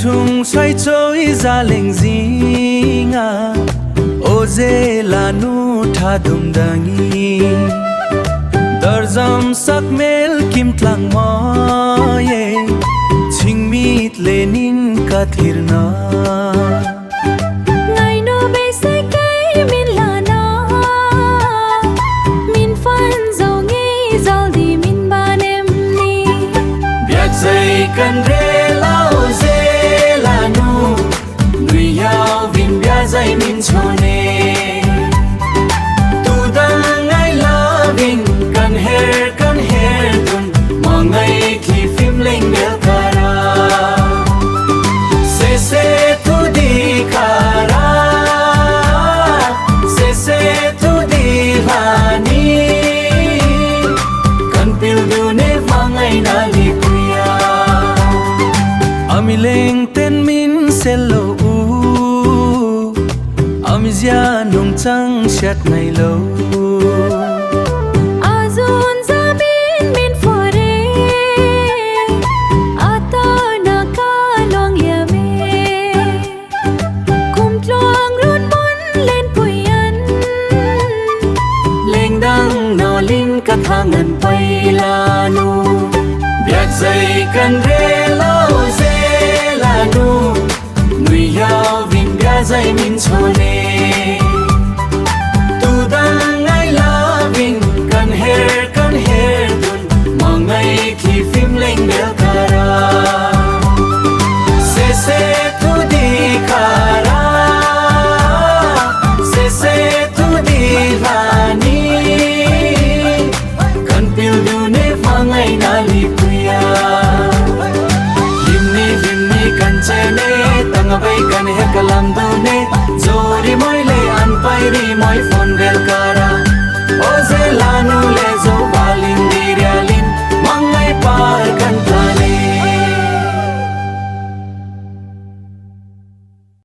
chung xoay trôi ra lệnh gì ngà ô dê là nu tha đùm dangi đờ dầm sắc mel kim tlang mò ye chinh mít lenin kathir na ngày nô bê say cây min là na min phân dầu nghi dầu đi min ba nem ni biat dây cần rê lao dê là nu nuôi yao vin bia dây min chone tu dang ngay la vin kan her tun mo ngay khi phim lên bel kara se tu di kara se tu di hani kan pil du ne vangai na likuya amileng ten min selo u amizia nong chang chat ngai lo azun zamin min fore ata na ka long ya me kum tlong run mon lên puyan leng dang no lin ka thangan pai la nu biak zai kan re lo ze la nu nui yao vin bia zai min chone tu dang ai la vin kan her dun mo ngai khi phim leng bel kara se tu di kara se tu di vani kan pil du ne vangai na likuya limni kan chene tanga bai kan he kalam du ne zori moi le an pai ri moi phone bel kara o ze lanu le